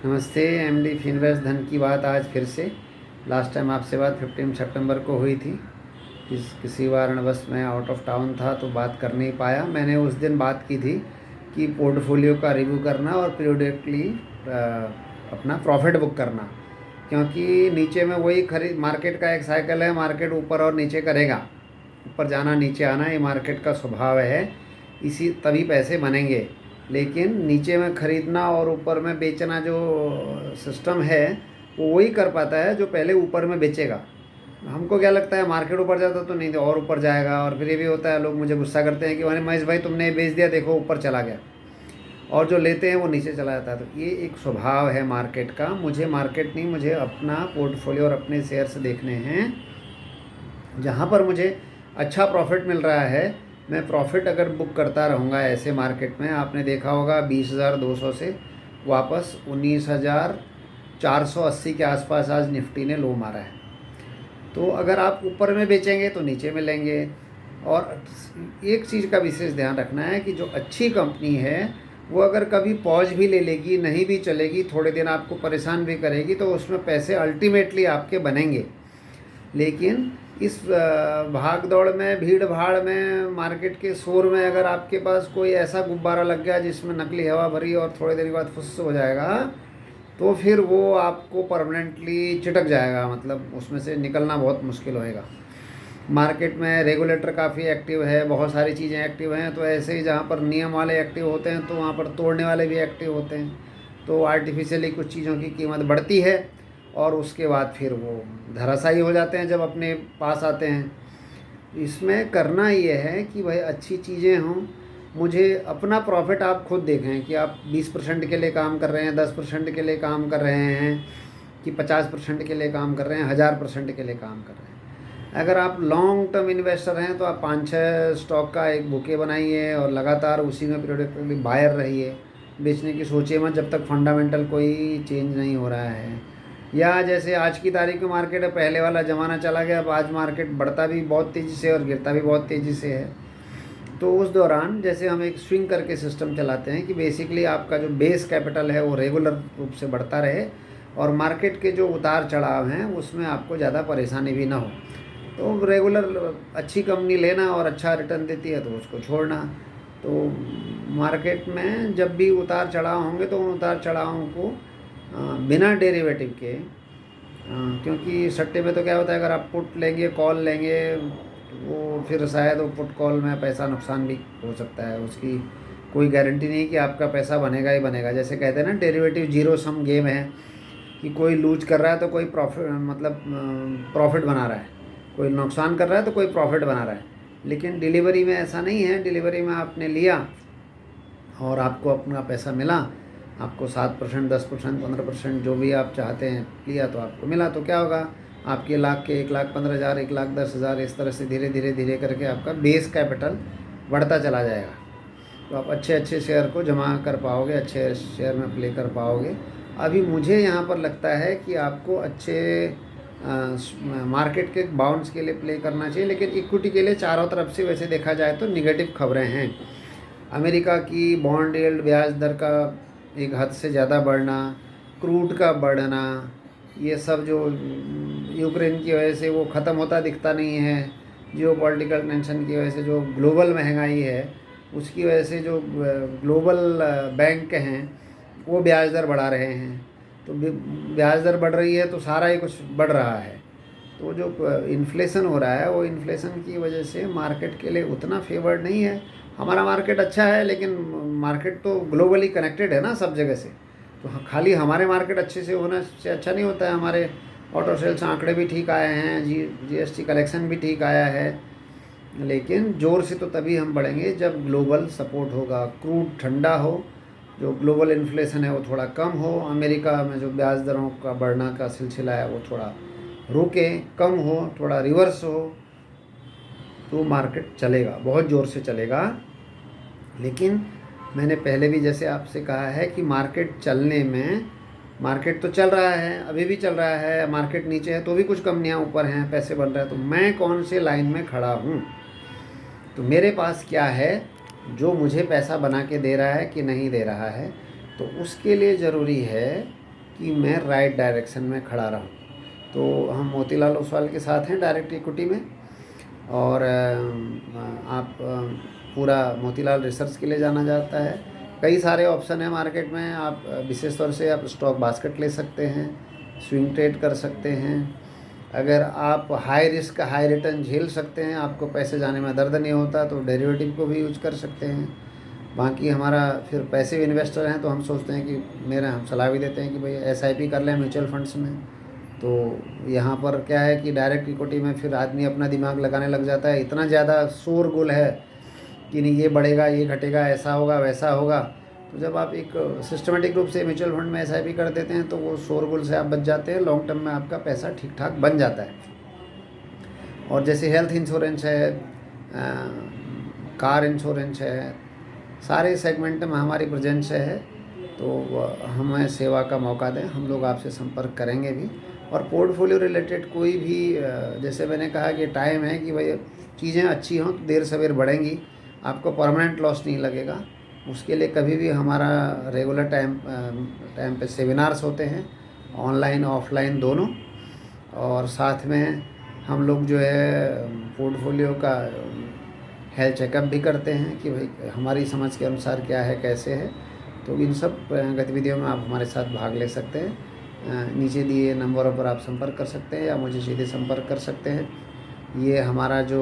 नमस्ते MD Finvest धन की बात आज फिर से। लास्ट टाइम आपसे बात 15 सितंबर को हुई थी। किसी कारणवश मैं आउट ऑफ टाउन था तो बात कर नहीं पाया। मैंने उस दिन बात की थी कि पोर्टफोलियो का रिव्यू करना और पीरियडिकली अपना प्रॉफिट बुक करना, क्योंकि नीचे में वही खरीद मार्केट का एक साइकिल है। मार्केट ऊपर और नीचे करेगा, ऊपर जाना नीचे आना, ये मार्केट का स्वभाव है। इसी तभी पैसे बनेंगे। लेकिन नीचे में ख़रीदना और ऊपर में बेचना जो सिस्टम है वो वही कर पाता है जो पहले ऊपर में बेचेगा। हमको क्या लगता है, मार्केट ऊपर जाता तो नहीं तो और ऊपर जाएगा। और फिर ये भी होता है, लोग मुझे गुस्सा करते हैं कि अरे महेश भाई तुमने बेच दिया, देखो ऊपर चला गया, और जो लेते हैं वो नीचे चला जाता है। तो ये एक स्वभाव है मार्केट का। मुझे मार्केट नहीं, मुझे अपना पोर्टफोलियो और अपने शेयर्स देखने हैं। जहाँ पर मुझे अच्छा प्रॉफिट मिल रहा है, मैं प्रॉफिट अगर बुक करता रहूँगा ऐसे मार्केट में। आपने देखा होगा 20,200 से वापस 19,480 के आसपास आज निफ्टी ने लो मारा है। तो अगर आप ऊपर में बेचेंगे तो नीचे में लेंगे। और एक चीज़ का विशेष ध्यान रखना है कि जो अच्छी कंपनी है वो अगर कभी पॉज भी ले लेगी, नहीं भी चलेगी, थोड़े दिन आपको परेशान भी करेगी, तो उसमें पैसे अल्टीमेटली आपके बनेंगे। लेकिन इस भाग दौड़ में, भीड़ भाड़ में, मार्केट के शोर में अगर आपके पास कोई ऐसा गुब्बारा लग गया जिसमें नकली हवा भरी और थोड़ी देर के बाद फुस हो जाएगा, तो फिर वो आपको परमानेंटली चिटक जाएगा। मतलब उसमें से निकलना बहुत मुश्किल होएगा। मार्केट में रेगुलेटर काफ़ी एक्टिव है, बहुत सारी चीज़ें एक्टिव हैं। तो ऐसे ही जहाँ पर नियम वाले एक्टिव होते हैं तो वहाँ पर तोड़ने वाले भी एक्टिव होते हैं। तो आर्टिफिशियली कुछ चीज़ों की कीमत बढ़ती है और उसके बाद फिर वो धराशायी हो जाते हैं जब अपने पास आते हैं। इसमें करना ये है कि भाई अच्छी चीज़ें हों। मुझे अपना प्रॉफिट आप खुद देखें कि आप 20% के लिए काम कर रहे हैं, 10% के लिए काम कर रहे हैं, कि 50% के लिए काम कर रहे हैं, 1000% के लिए काम कर रहे हैं। अगर आप लॉन्ग टर्म इन्वेस्टर हैं तो आप 5-6 स्टॉक का एक बुके बनाइए और लगातार उसी में पीरियडिकली बायर रहिए। बेचने की सोचिए मत जब तक फंडामेंटल कोई चेंज नहीं हो रहा है। या जैसे आज की तारीख में मार्केट है, पहले वाला ज़माना चला गया। अब आज मार्केट बढ़ता भी बहुत तेज़ी से और गिरता भी बहुत तेज़ी से है। तो उस दौरान जैसे हम एक स्विंग करके सिस्टम चलाते हैं कि बेसिकली आपका जो बेस कैपिटल है वो रेगुलर रूप से बढ़ता रहे और मार्केट के जो उतार चढ़ाव हैं उसमें आपको ज़्यादा परेशानी भी ना हो। तो रेगुलर अच्छी कंपनी लेना और अच्छा रिटर्न देती है तो उसको छोड़ना। तो मार्केट में जब भी उतार चढ़ाव होंगे तो उन उतार चढ़ावों को बिना डेरिवेटिव के, क्योंकि सट्टे में तो क्या होता है, अगर आप पुट लेंगे, कॉल लेंगे, वो फिर शायद वो पुट कॉल में पैसा नुकसान भी हो सकता है। उसकी कोई गारंटी नहीं कि आपका पैसा बनेगा ही बनेगा। जैसे कहते हैं ना, डेरिवेटिव जीरो सम गेम है, कि कोई लूज कर रहा है तो कोई प्रॉफिट, मतलब प्रॉफिट बना रहा है, कोई नुकसान कर रहा है तो कोई प्रॉफिट बना रहा है। लेकिन डिलीवरी में ऐसा नहीं है। डिलीवरी में आपने लिया और आपको अपना पैसा मिला, आपको 7%, 10%, 15% जो भी आप चाहते हैं लिया तो आपको मिला। तो क्या होगा, आपके लाख के 1,15,000, 1,10,000, इस तरह से धीरे धीरे धीरे करके आपका बेस कैपिटल बढ़ता चला जाएगा। तो आप अच्छे अच्छे शेयर को जमा कर पाओगे, अच्छे शेयर में प्ले कर पाओगे। अभी मुझे यहाँ पर लगता है कि आपको अच्छे मार्केट के बाउंस के लिए प्ले करना चाहिए। लेकिन इक्विटी के लिए चारों तरफ से वैसे देखा जाए तो निगेटिव खबरें हैं। अमेरिका की बॉन्ड यील्ड ब्याज दर का एक हद से ज़्यादा बढ़ना, क्रूड का बढ़ना, ये सब जो यूक्रेन की वजह से वो ख़त्म होता दिखता नहीं है। जियोपॉलिटिकल टेंशन की वजह से जो ग्लोबल महंगाई है, उसकी वजह से जो ग्लोबल बैंक हैं वो ब्याज दर बढ़ा रहे हैं। तो ब्याज दर बढ़ रही है तो सारा ही कुछ बढ़ रहा है। तो जो इन्फ्लेशन हो रहा है वो इन्फ्लेशन की वजह से मार्केट के लिए उतना फेवर्ड नहीं है। हमारा मार्केट अच्छा है, लेकिन मार्केट तो ग्लोबली कनेक्टेड है ना सब जगह से। तो खाली हमारे मार्केट अच्छे से होने से अच्छा नहीं होता है। हमारे ऑटो सेल्स आंकड़े भी ठीक आए हैं, जीएसटी कलेक्शन भी ठीक आया है। लेकिन ज़ोर से तो तभी हम बढ़ेंगे जब ग्लोबल सपोर्ट होगा, क्रूड ठंडा हो, जो ग्लोबल इन्फ्लेशन है वो थोड़ा कम हो, अमेरिका में जो ब्याज दरों का बढ़ना का सिलसिला है वो थोड़ा रुके, कम हो, थोड़ा रिवर्स हो, तो मार्केट चलेगा, बहुत ज़ोर से चलेगा। लेकिन मैंने पहले भी जैसे आपसे कहा है कि मार्केट चलने में, मार्केट तो चल रहा है, अभी भी चल रहा है, मार्केट नीचे है तो भी कुछ कंपनियां ऊपर हैं, पैसे बन रहे हैं। तो मैं कौन से लाइन में खड़ा हूँ, तो मेरे पास क्या है जो मुझे पैसा बना के दे रहा है कि नहीं दे रहा है। तो उसके लिए ज़रूरी है कि मैं राइट डायरेक्शन में खड़ा रहूं। तो हम मोतीलाल ओसवाल के साथ हैं डायरेक्ट इक्विटी में, और आप पूरा मोतीलाल रिसर्च के लिए जाना जाता है। कई सारे ऑप्शन हैं मार्केट में। आप विशेष तौर से आप स्टॉक बास्केट ले सकते हैं, स्विंग ट्रेड कर सकते हैं। अगर आप हाई रिस्क हाई रिटर्न झेल सकते हैं, आपको पैसे जाने में दर्द नहीं होता, तो डेरिवेटिव को भी यूज कर सकते हैं। बाकी हमारा फिर पैसिव इन्वेस्टर हैं, तो हम सोचते हैं कि हम सलाह भी देते हैं कि भाई SIP कर लें म्यूचुअल फंड्स में। तो यहाँ पर क्या है कि डायरेक्ट इक्विटी में फिर आदमी अपना दिमाग लगाने लग जाता है, इतना ज़्यादा शोरगुल है कि नहीं ये बढ़ेगा, ये घटेगा, ऐसा होगा, वैसा होगा। तो जब आप एक सिस्टमेटिक रूप से म्यूचुअल फंड में SIP कर देते हैं, तो वो शोरगुल से आप बच जाते हैं, लॉन्ग टर्म में आपका पैसा ठीक ठाक बन जाता है। और जैसे हेल्थ इंश्योरेंस है, कार इंश्योरेंस है, सारे सेगमेंट में हमारी प्रेजेंस है। तो हमें सेवा का मौका दें, हम लोग आपसे संपर्क करेंगे भी। और पोर्टफोलियो रिलेटेड कोई भी, जैसे मैंने कहा कि टाइम है कि भाई चीज़ें अच्छी हों तो देर सवेर बढ़ेंगी, आपको परमानेंट लॉस नहीं लगेगा। उसके लिए कभी भी हमारा रेगुलर टाइम पे सेमिनार्स होते हैं, ऑनलाइन ऑफलाइन दोनों। और साथ में हम लोग जो है पोर्टफोलियो का हेल्थ चेकअप भी करते हैं कि भाई हमारी समझ के अनुसार क्या है, कैसे है। तो इन सब गतिविधियों में आप हमारे साथ भाग ले सकते हैं। नीचे दिए नंबरों पर आप संपर्क कर सकते हैं या मुझे सीधे संपर्क कर सकते हैं। ये हमारा जो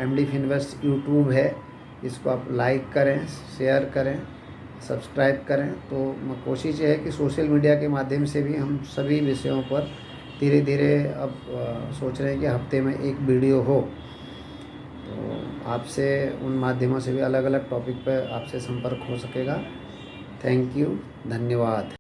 MD फिनवेस्ट यूट्यूब है, इसको आप लाइक करें, शेयर करें, सब्सक्राइब करें। तो कोशिश ये है कि सोशल मीडिया के माध्यम से भी हम सभी विषयों पर धीरे धीरे अब सोच रहे हैं कि हफ्ते में एक वीडियो हो। तो आपसे उन माध्यमों से भी अलग अलग टॉपिक पर आपसे संपर्क हो सकेगा। थैंक यू, धन्यवाद।